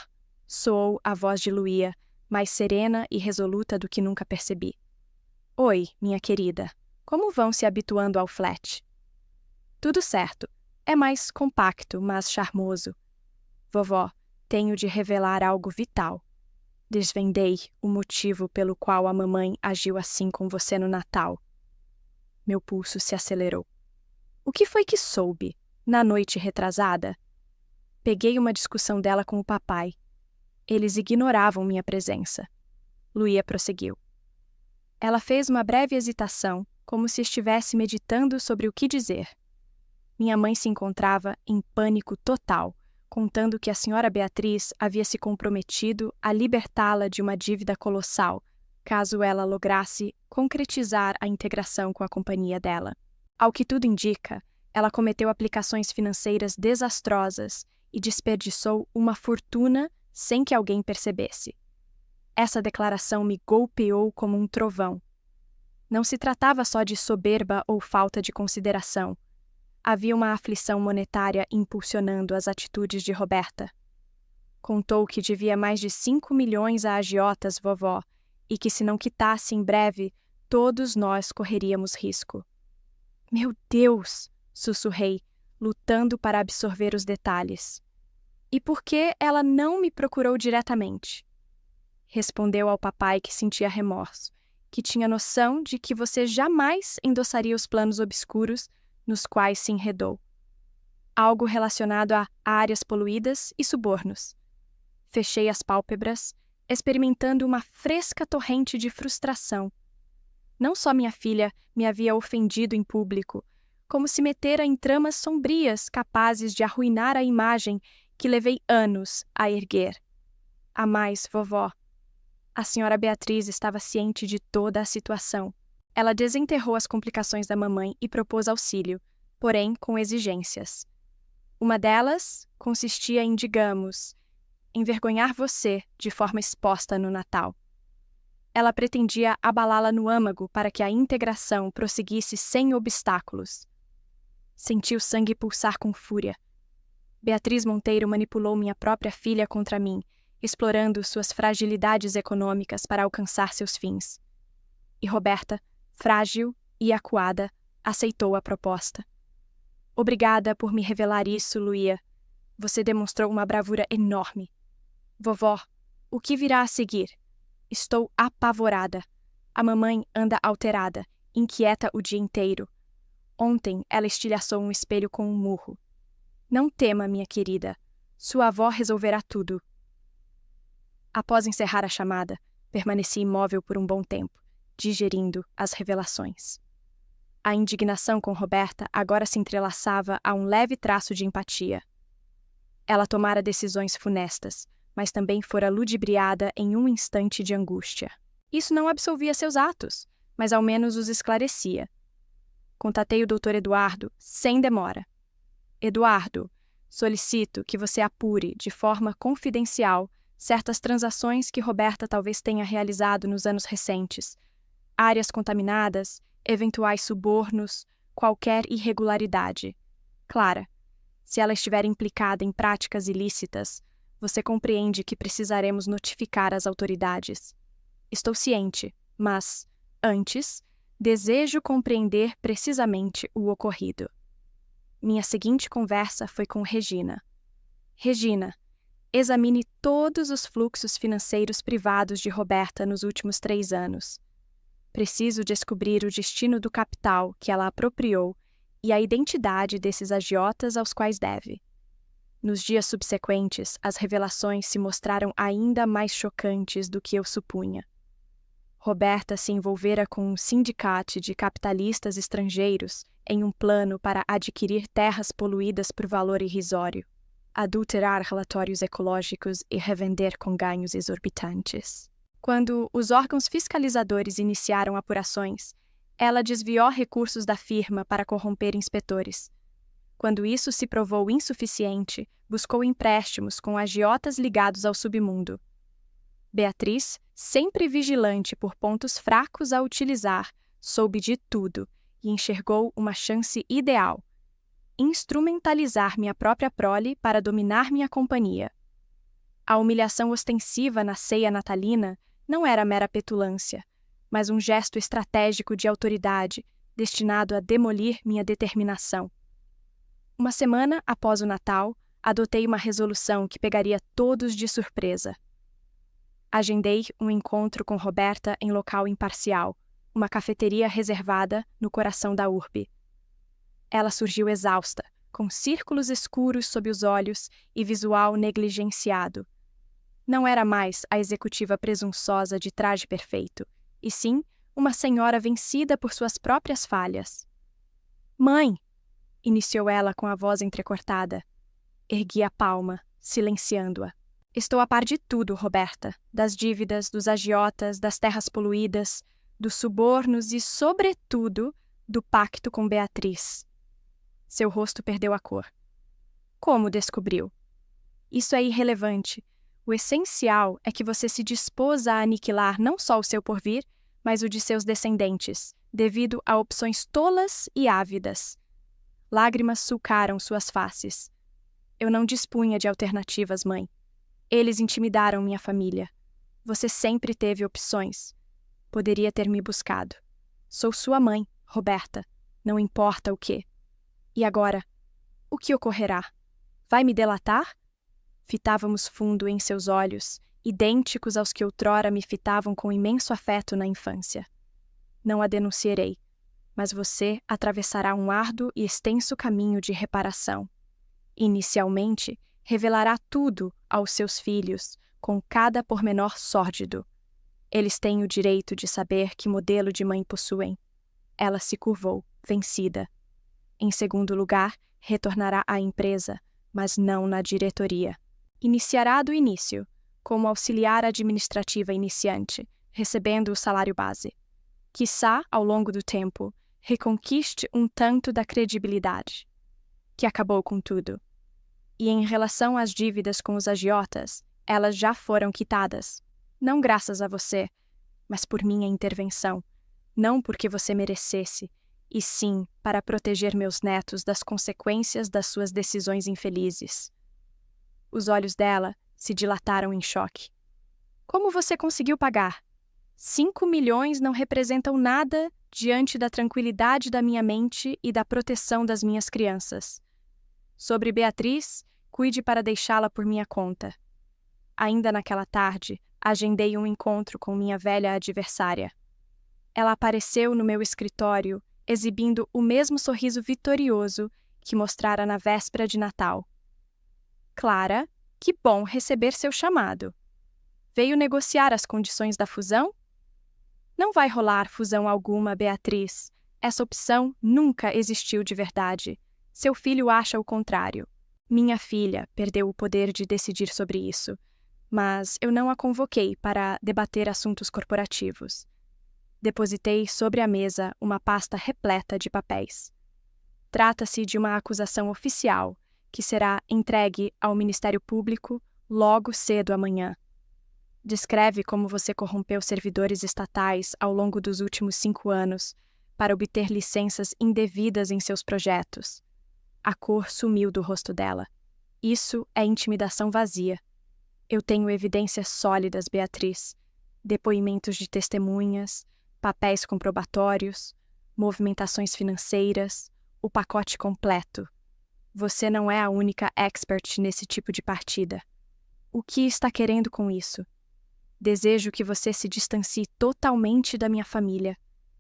soou a voz de Luía, mais serena e resoluta do que nunca percebi. Oi, minha querida, como vão se habituando ao flat? Tudo certo. É mais compacto, mas charmoso. Vovó, tenho de revelar algo vital. Desvendei o motivo pelo qual a mamãe agiu assim com você no Natal. Meu pulso se acelerou. O que foi que soube, na noite retrasada? Peguei uma discussão dela com o papai. Eles ignoravam minha presença. Luía prosseguiu. Ela fez uma breve hesitação, como se estivesse meditando sobre o que dizer. Minha mãe se encontrava em pânico total, contando que a senhora Beatriz havia se comprometido a libertá-la de uma dívida colossal, caso ela lograsse concretizar a integração com a companhia dela. Ao que tudo indica, ela cometeu aplicações financeiras desastrosas e desperdiçou uma fortuna sem que alguém percebesse. Essa declaração me golpeou como um trovão. Não se tratava só de soberba ou falta de consideração. Havia uma aflição monetária impulsionando as atitudes de Roberta. Contou que devia mais de 5 milhões a agiotas, vovó, e que se não quitasse em breve, todos nós correríamos risco. Meu Deus! Sussurrei, lutando para absorver os detalhes. E por que ela não me procurou diretamente? Respondeu ao papai que sentia remorso, que tinha noção de que você jamais endossaria os planos obscuros nos quais se enredou. Algo relacionado a áreas poluídas e subornos. Fechei as pálpebras, experimentando uma fresca torrente de frustração. Não só minha filha me havia ofendido em público, como se metera em tramas sombrias capazes de arruinar a imagem que levei anos a erguer. A mais, vovó. A senhora Beatriz estava ciente de toda a situação. Ela desenterrou as complicações da mamãe e propôs auxílio, porém com exigências. Uma delas consistia em, digamos, envergonhar você de forma exposta no Natal. Ela pretendia abalá-la no âmago para que a integração prosseguisse sem obstáculos. Senti o sangue pulsar com fúria. Beatriz Monteiro manipulou minha própria filha contra mim, explorando suas fragilidades econômicas para alcançar seus fins. E Roberta, frágil e acuada, aceitou a proposta. Obrigada por me revelar isso, Luía. Você demonstrou uma bravura enorme. Vovó, o que virá a seguir? Estou apavorada. A mamãe anda alterada, inquieta o dia inteiro. Ontem ela estilhaçou um espelho com um murro. Não tema, minha querida. Sua avó resolverá tudo. Após encerrar a chamada, permaneci imóvel por um bom tempo, digerindo as revelações. A indignação com Roberta agora se entrelaçava a um leve traço de empatia. Ela tomara decisões funestas, mas também fora ludibriada em um instante de angústia. Isso não absolvia seus atos, mas ao menos os esclarecia. Contatei o Dr. Eduardo sem demora. Eduardo, solicito que você apure de forma confidencial certas transações que Roberta talvez tenha realizado nos anos recentes, áreas contaminadas, eventuais subornos, qualquer irregularidade. Clara, se ela estiver implicada em práticas ilícitas, você compreende que precisaremos notificar as autoridades. Estou ciente, mas, antes, desejo compreender precisamente o ocorrido. Minha seguinte conversa foi com Regina. Regina, examine todos os fluxos financeiros privados de Roberta nos últimos 3 anos. Preciso descobrir o destino do capital que ela apropriou e a identidade desses agiotas aos quais deve. Nos dias subsequentes, as revelações se mostraram ainda mais chocantes do que eu supunha. Roberta se envolvera com um sindicato de capitalistas estrangeiros em um plano para adquirir terras poluídas por valor irrisório, adulterar relatórios ecológicos e revender com ganhos exorbitantes. Quando os órgãos fiscalizadores iniciaram apurações, ela desviou recursos da firma para corromper inspetores. Quando isso se provou insuficiente, buscou empréstimos com agiotas ligados ao submundo. Beatriz, sempre vigilante por pontos fracos a utilizar, soube de tudo e enxergou uma chance ideal: instrumentalizar minha própria prole para dominar minha companhia. A humilhação ostensiva na ceia natalina não era mera petulância, mas um gesto estratégico de autoridade destinado a demolir minha determinação. Uma semana após o Natal, adotei uma resolução que pegaria todos de surpresa. Agendei um encontro com Roberta em local imparcial, uma cafeteria reservada no coração da urbe. Ela surgiu exausta, com círculos escuros sob os olhos e visual negligenciado. Não era mais a executiva presunçosa de traje perfeito, e sim uma senhora vencida por suas próprias falhas. "Mãe!" iniciou ela com a voz entrecortada. Ergui a palma, silenciando-a. "Estou a par de tudo, Roberta, das dívidas, dos agiotas, das terras poluídas, dos subornos e, sobretudo, do pacto com Beatriz." Seu rosto perdeu a cor. "Como descobriu?" "Isso é irrelevante. O essencial é que você se dispôs a aniquilar não só o seu porvir, mas o de seus descendentes, devido a opções tolas e ávidas." Lágrimas sulcaram suas faces. "Eu não dispunha de alternativas, mãe. Eles intimidaram minha família. Você sempre teve opções. Poderia ter me buscado. Sou sua mãe, Roberta. Não importa o quê. E agora, o que ocorrerá? Vai me delatar?" Fitávamos fundo em seus olhos, idênticos aos que outrora me fitavam com imenso afeto na infância. "Não a denunciarei, mas você atravessará um árduo e extenso caminho de reparação. Inicialmente, revelará tudo aos seus filhos, com cada pormenor sórdido. Eles têm o direito de saber que modelo de mãe possuem." Ela se curvou, vencida. "Em segundo lugar, retornará à empresa, mas não na diretoria. Iniciará do início, como auxiliar administrativa iniciante, recebendo o salário base. Quiçá, ao longo do tempo, reconquiste um tanto da credibilidade, que acabou com tudo. E em relação às dívidas com os agiotas, elas já foram quitadas, não graças a você, mas por minha intervenção, não porque você merecesse, e sim para proteger meus netos das consequências das suas decisões infelizes." Os olhos dela se dilataram em choque. "Como você conseguiu pagar? 5 milhões não representam nada diante da tranquilidade da minha mente e da proteção das minhas crianças. Sobre Beatriz, cuide para deixá-la por minha conta." Ainda naquela tarde, agendei um encontro com minha velha adversária. Ela apareceu no meu escritório, exibindo o mesmo sorriso vitorioso que mostrara na véspera de Natal. "Clara, que bom receber seu chamado. Veio negociar as condições da fusão?" "Não vai rolar fusão alguma, Beatriz. Essa opção nunca existiu de verdade. Seu filho acha o contrário. Minha filha perdeu o poder de decidir sobre isso, mas eu não a convoquei para debater assuntos corporativos. Depositei sobre a mesa uma pasta repleta de papéis. Trata-se de uma acusação oficial que será entregue ao Ministério Público logo cedo amanhã. Descreve como você corrompeu servidores estatais ao longo dos últimos 5 anos para obter licenças indevidas em seus projetos. A cor sumiu do rosto dela. Isso é intimidação vazia. Eu tenho evidências sólidas, Beatriz. Depoimentos de testemunhas, papéis comprobatórios, movimentações financeiras, o pacote completo. Você não é a única expert nesse tipo de partida. O que está querendo com isso? Desejo que você se distancie totalmente da minha família.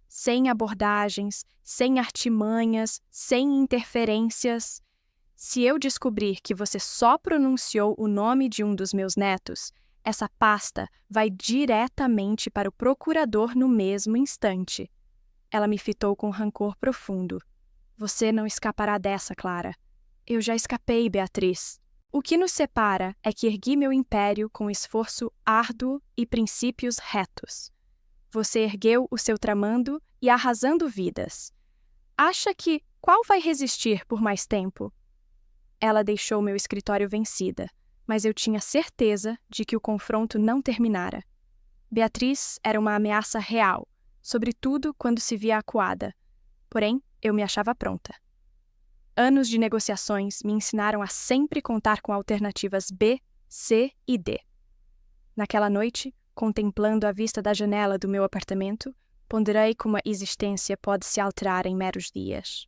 Sem abordagens, sem artimanhas, sem interferências. Se eu descobrir que você só pronunciou o nome de um dos meus netos, essa pasta vai diretamente para o procurador no mesmo instante. Ela me fitou com rancor profundo. Você não escapará dessa, Clara. Eu já escapei, Beatriz. O que nos separa é que ergui meu império com esforço árduo e princípios retos. Você ergueu o seu tramando e arrasando vidas. Acha que qual vai resistir por mais tempo? Ela deixou meu escritório vencida, mas eu tinha certeza de que o confronto não terminara. Beatriz era uma ameaça real, sobretudo quando se via acuada. Porém, eu me achava pronta. Anos de negociações me ensinaram a sempre contar com alternativas B, C e D. Naquela noite, contemplando a vista da janela do meu apartamento, ponderei como a existência pode se alterar em meros dias.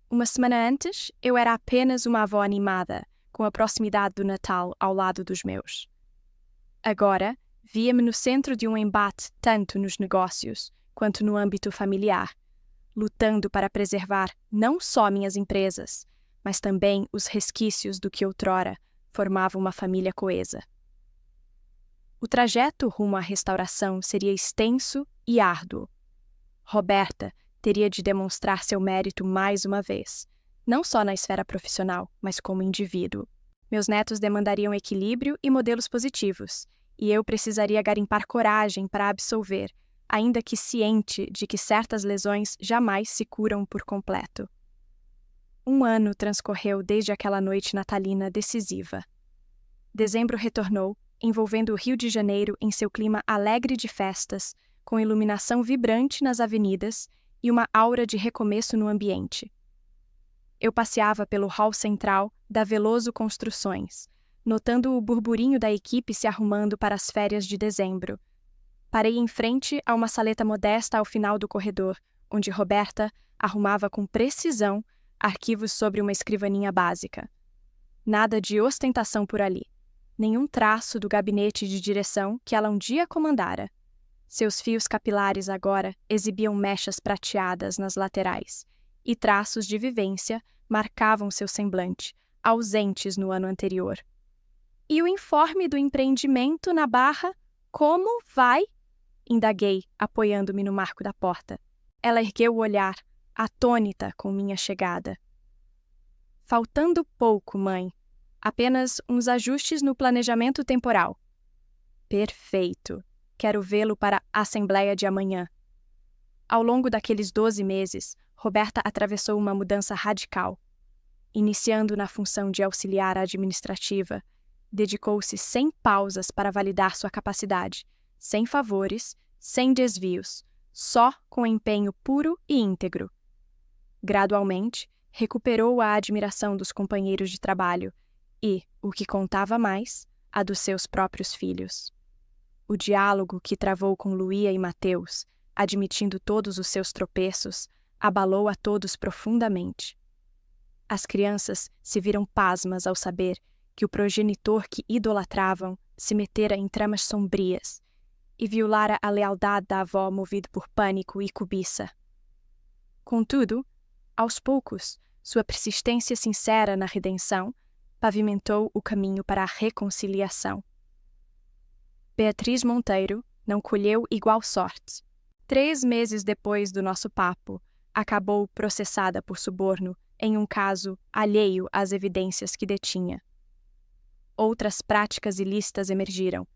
Uma semana antes, eu era apenas uma avó animada, com a proximidade do Natal ao lado dos meus. Agora, via-me no centro de um embate tanto nos negócios quanto no âmbito familiar, lutando para preservar não só minhas empresas, mas também os resquícios do que outrora formava uma família coesa. O trajeto rumo à restauração seria extenso e árduo. Roberta teria de demonstrar seu mérito mais uma vez, não só na esfera profissional, mas como indivíduo. Meus netos demandariam equilíbrio e modelos positivos, e eu precisaria garimpar coragem para absolver, ainda que ciente de que certas lesões jamais se curam por completo. 1 ano transcorreu desde aquela noite natalina decisiva. Dezembro retornou, envolvendo o Rio de Janeiro em seu clima alegre de festas, com iluminação vibrante nas avenidas e uma aura de recomeço no ambiente. Eu passeava pelo hall central da Veloso Construções, notando o burburinho da equipe se arrumando para as férias de dezembro. Parei em frente a uma saleta modesta ao final do corredor, onde Roberta arrumava com precisão arquivos sobre uma escrivaninha básica. Nada de ostentação por ali. Nenhum traço do gabinete de direção que ela um dia comandara. Seus fios capilares agora exibiam mechas prateadas nas laterais, e traços de vivência marcavam seu semblante, ausentes no ano anterior. E o informe do empreendimento na Barra, como vai? Indaguei, apoiando-me no marco da porta. Ela ergueu o olhar, atônita com minha chegada. Faltando pouco, mãe. Apenas uns ajustes no planejamento temporal. Perfeito. Quero vê-lo para a Assembleia de amanhã. Ao longo daqueles 12 meses, Roberta atravessou uma mudança radical. Iniciando na função de auxiliar administrativa, dedicou-se sem pausas para validar sua capacidade, sem favores, sem desvios, só com empenho puro e íntegro. Gradualmente, recuperou a admiração dos companheiros de trabalho e, o que contava mais, a dos seus próprios filhos. O diálogo que travou com Luía e Mateus, admitindo todos os seus tropeços, abalou a todos profundamente. As crianças se viram pasmas ao saber que o progenitor que idolatravam se metera em tramas sombrias e violara a lealdade da avó movido por pânico e cobiça. Contudo, aos poucos, sua persistência sincera na redenção pavimentou o caminho para a reconciliação. Beatriz Monteiro não colheu igual sorte. 3 meses depois do nosso papo, acabou processada por suborno em um caso alheio às evidências que detinha. Outras práticas ilícitas emergiram,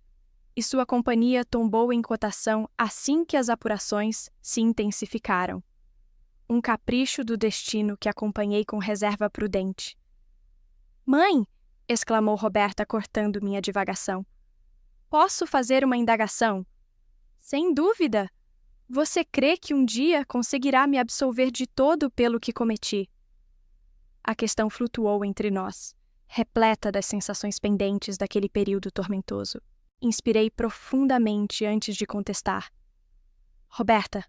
e sua companhia tombou em cotação assim que as apurações se intensificaram. Um capricho do destino que acompanhei com reserva prudente. "Mãe!" exclamou Roberta, cortando minha divagação. "Posso fazer uma indagação?" "Sem dúvida! Você crê que um dia conseguirá me absolver de todo pelo que cometi?" A questão flutuou entre nós, repleta das sensações pendentes daquele período tormentoso. Inspirei profundamente antes de contestar. "Roberta,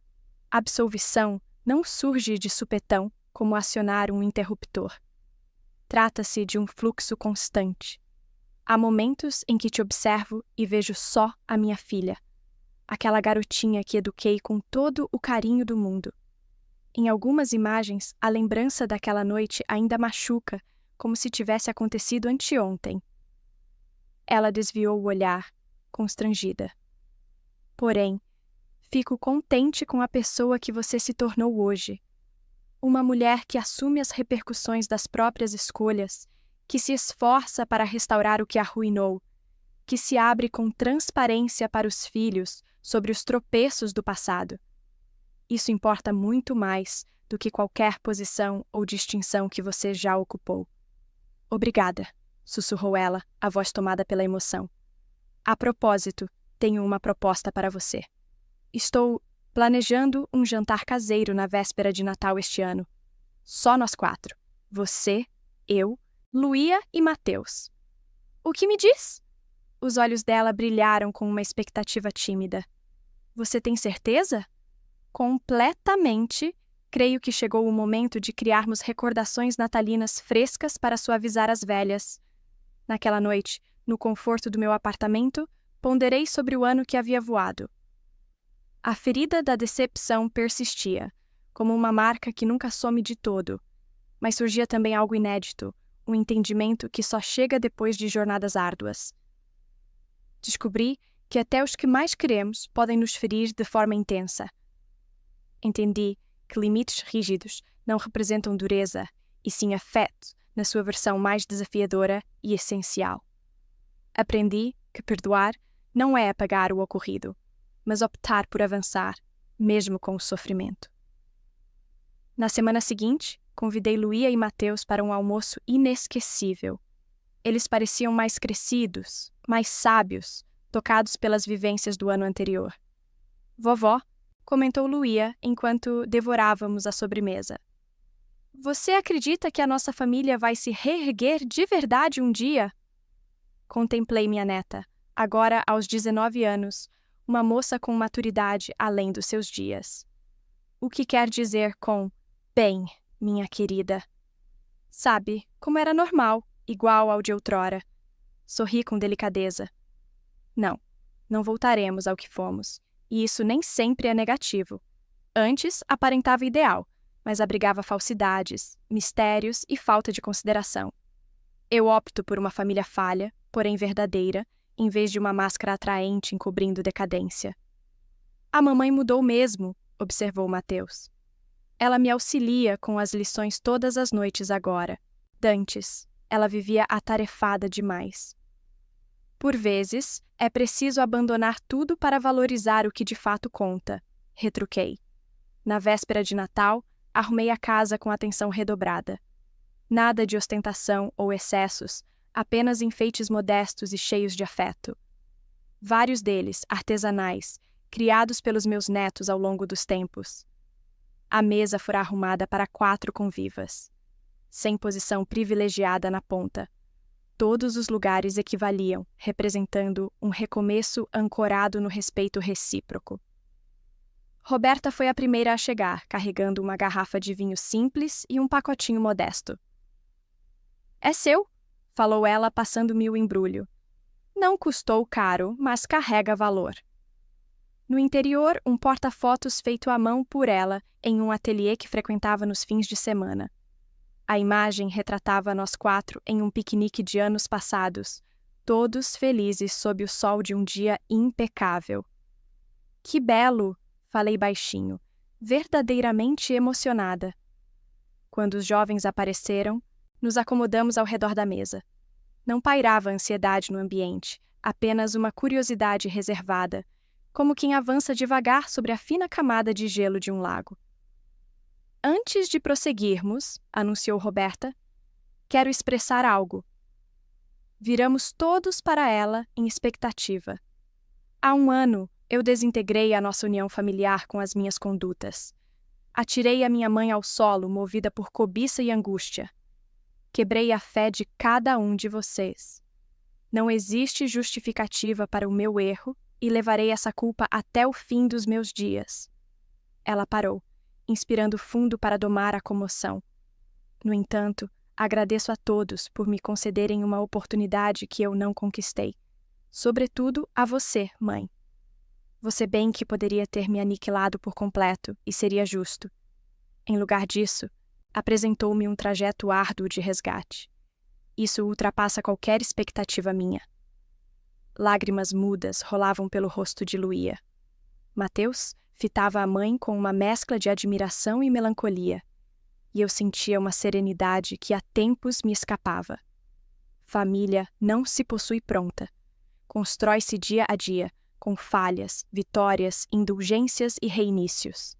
absolvição não surge de supetão como acionar um interruptor. Trata-se de um fluxo constante. Há momentos em que te observo e vejo só a minha filha, aquela garotinha que eduquei com todo o carinho do mundo. Em algumas imagens, a lembrança daquela noite ainda machuca, como se tivesse acontecido anteontem." Ela desviou o olhar, constrangida. "Porém, fico contente com a pessoa que você se tornou hoje. Uma mulher que assume as repercussões das próprias escolhas, que se esforça para restaurar o que arruinou, que se abre com transparência para os filhos sobre os tropeços do passado. Isso importa muito mais do que qualquer posição ou distinção que você já ocupou." "Obrigada", sussurrou ela, a voz tomada pela emoção. "A propósito, tenho uma proposta para você. Estou planejando um jantar caseiro na véspera de Natal este ano. Só nós 4. Você, eu, Luía e Mateus." "O que me diz?" Os olhos dela brilharam com uma expectativa tímida. "Você tem certeza?" "Completamente. Creio que chegou o momento de criarmos recordações natalinas frescas para suavizar as velhas. Naquela noite, no conforto do meu apartamento, ponderei sobre o ano que havia voado. A ferida da decepção persistia, como uma marca que nunca some de todo, mas surgia também algo inédito, um entendimento que só chega depois de jornadas árduas. Descobri que até os que mais queremos podem nos ferir de forma intensa. Entendi que limites rígidos não representam dureza, e sim afeto, na sua versão mais desafiadora e essencial. Aprendi que perdoar não é apagar o ocorrido, mas optar por avançar, mesmo com o sofrimento. Na semana seguinte, convidei Luía e Mateus para um almoço inesquecível. Eles pareciam mais crescidos, mais sábios, tocados pelas vivências do ano anterior. "Vovó", comentou Luía enquanto devorávamos a sobremesa. "Você acredita que a nossa família vai se reerguer de verdade um dia?" Contemplei minha neta, agora aos 19 anos, uma moça com maturidade além dos seus dias. "O que quer dizer com 'bem', minha querida?" "Sabe, como era normal, igual ao de outrora." Sorri com delicadeza. Não voltaremos ao que fomos, e isso nem sempre é negativo. Antes, aparentava ideal, mas abrigava falsidades, mistérios e falta de consideração. Eu opto por uma família falha, porém verdadeira, em vez de uma máscara atraente encobrindo decadência. "A mamãe mudou mesmo", observou Mateus. "Ela me auxilia com as lições todas as noites agora. Dantes, ela vivia atarefada demais." "Por vezes, é preciso abandonar tudo para valorizar o que de fato conta", retruquei. Na véspera de Natal, arrumei a casa com atenção redobrada. Nada de ostentação ou excessos, apenas enfeites modestos e cheios de afeto. Vários deles, artesanais, criados pelos meus netos ao longo dos tempos. A mesa fora arrumada para 4 convivas, sem posição privilegiada na ponta. Todos os lugares equivaliam, representando um recomeço ancorado no respeito recíproco. Roberta foi a primeira a chegar, carregando uma garrafa de vinho simples e um pacotinho modesto. "É seu", falou ela, passando-me o embrulho. "Não custou caro, mas carrega valor." No interior, um porta-fotos feito à mão por ela em um ateliê que frequentava nos fins de semana. A imagem retratava nós 4 em um piquenique de anos passados, todos felizes sob o sol de um dia impecável. "Que belo!" falei baixinho, verdadeiramente emocionada. Quando os jovens apareceram, nos acomodamos ao redor da mesa. Não pairava ansiedade no ambiente, apenas uma curiosidade reservada, como quem avança devagar sobre a fina camada de gelo de um lago. Antes de prosseguirmos, anunciou Roberta, quero expressar algo. Viramos todos para ela em expectativa. Há um ano, eu desintegrei a nossa união familiar com as minhas condutas. Atirei a minha mãe ao solo, movida por cobiça e angústia. Quebrei a fé de cada um de vocês. Não existe justificativa para o meu erro e levarei essa culpa até o fim dos meus dias. Ela parou, inspirando fundo para domar a comoção. No entanto, agradeço a todos por me concederem uma oportunidade que eu não conquistei. Sobretudo a você, mãe. Você bem que poderia ter me aniquilado por completo, e seria justo. Em lugar disso, apresentou-me um trajeto árduo de resgate. Isso ultrapassa qualquer expectativa minha. Lágrimas mudas rolavam pelo rosto de Luía. Mateus fitava a mãe com uma mescla de admiração e melancolia, e eu sentia uma serenidade que há tempos me escapava. Família não se possui pronta. Constrói-se dia a dia, com falhas, vitórias, indulgências e reinícios.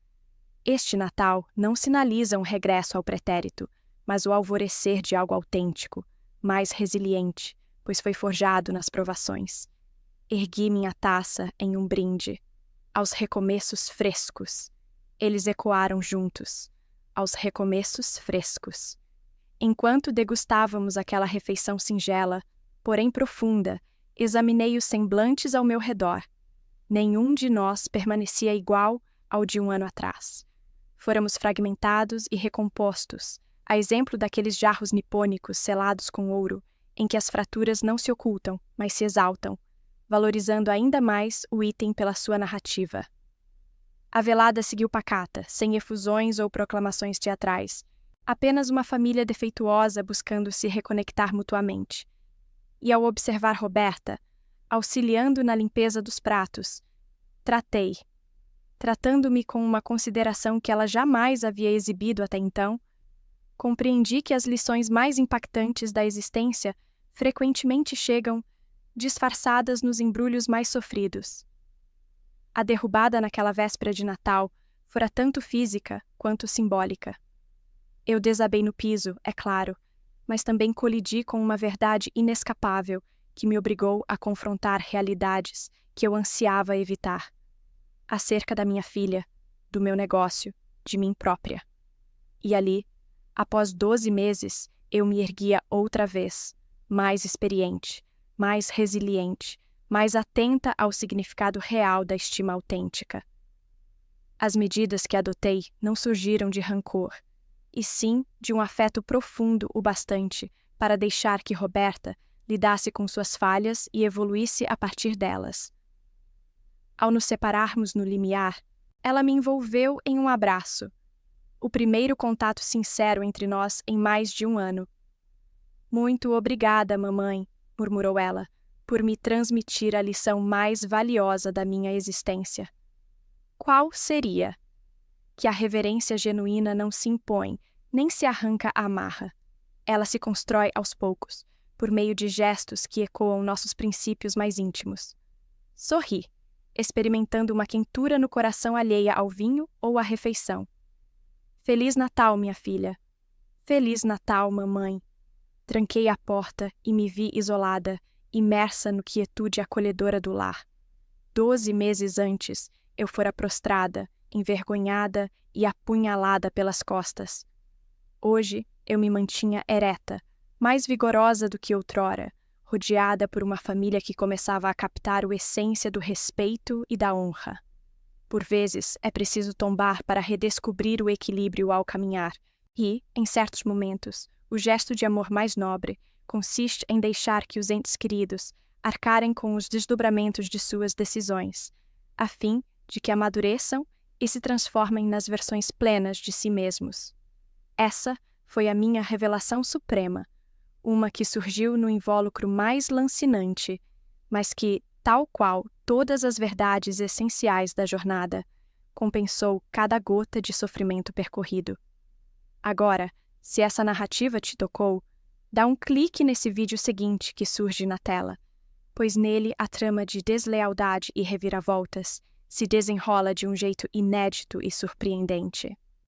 Este Natal não sinaliza um regresso ao pretérito, mas o alvorecer de algo autêntico, mais resiliente, pois foi forjado nas provações. Ergui minha taça em um brinde, aos recomeços frescos. Eles ecoaram juntos, aos recomeços frescos. Enquanto degustávamos aquela refeição singela, porém profunda, examinei os semblantes ao meu redor. Nenhum de nós permanecia igual ao de um ano atrás. Fôramos fragmentados e recompostos, a exemplo daqueles jarros nipônicos selados com ouro, em que as fraturas não se ocultam, mas se exaltam, valorizando ainda mais o item pela sua narrativa. A velada seguiu pacata, sem efusões ou proclamações teatrais, apenas uma família defeituosa buscando se reconectar mutuamente. E ao observar Roberta, auxiliando na limpeza dos pratos, tratando-me com uma consideração que ela jamais havia exibido até então, compreendi que as lições mais impactantes da existência frequentemente chegam disfarçadas nos embrulhos mais sofridos. A derrubada naquela véspera de Natal fora tanto física quanto simbólica. Eu desabei no piso, é claro, mas também colidi com uma verdade inescapável que me obrigou a confrontar realidades que eu ansiava evitar. Acerca da minha filha, do meu negócio, de mim própria. E ali, após 12 meses, eu me erguia outra vez, mais experiente, mais resiliente, mais atenta ao significado real da estima autêntica. As medidas que adotei não surgiram de rancor, e sim de um afeto profundo o bastante para deixar que Roberta lidasse com suas falhas e evoluísse a partir delas. Ao nos separarmos no limiar, ela me envolveu em um abraço, o primeiro contato sincero entre nós em mais de um ano. Muito obrigada, mamãe, murmurou ela, por me transmitir a lição mais valiosa da minha existência. Qual seria? Que a reverência genuína não se impõe, nem se arranca à amarra. Ela se constrói aos poucos, por meio de gestos que ecoam nossos princípios mais íntimos. Sorri, experimentando uma quentura no coração alheia ao vinho ou à refeição. Feliz Natal, minha filha. Feliz Natal, mamãe. Tranquei a porta e me vi isolada, imersa no quietude acolhedora do lar. 12 meses antes, eu fora prostrada, envergonhada e apunhalada pelas costas. Hoje, eu me mantinha ereta, mais vigorosa do que outrora, rodeada por uma família que começava a captar a essência do respeito e da honra. Por vezes, é preciso tombar para redescobrir o equilíbrio ao caminhar, e, em certos momentos, o gesto de amor mais nobre consiste em deixar que os entes queridos arcarem com os desdobramentos de suas decisões, a fim de que amadureçam e se transformem nas versões plenas de si mesmos. Essa foi a minha revelação suprema, uma que surgiu no invólucro mais lancinante, mas que, tal qual todas as verdades essenciais da jornada, compensou cada gota de sofrimento percorrido. Agora, se essa narrativa te tocou, dá um clique nesse vídeo seguinte que surge na tela, pois nele a trama de deslealdade e reviravoltas se desenrola de um jeito inédito e surpreendente.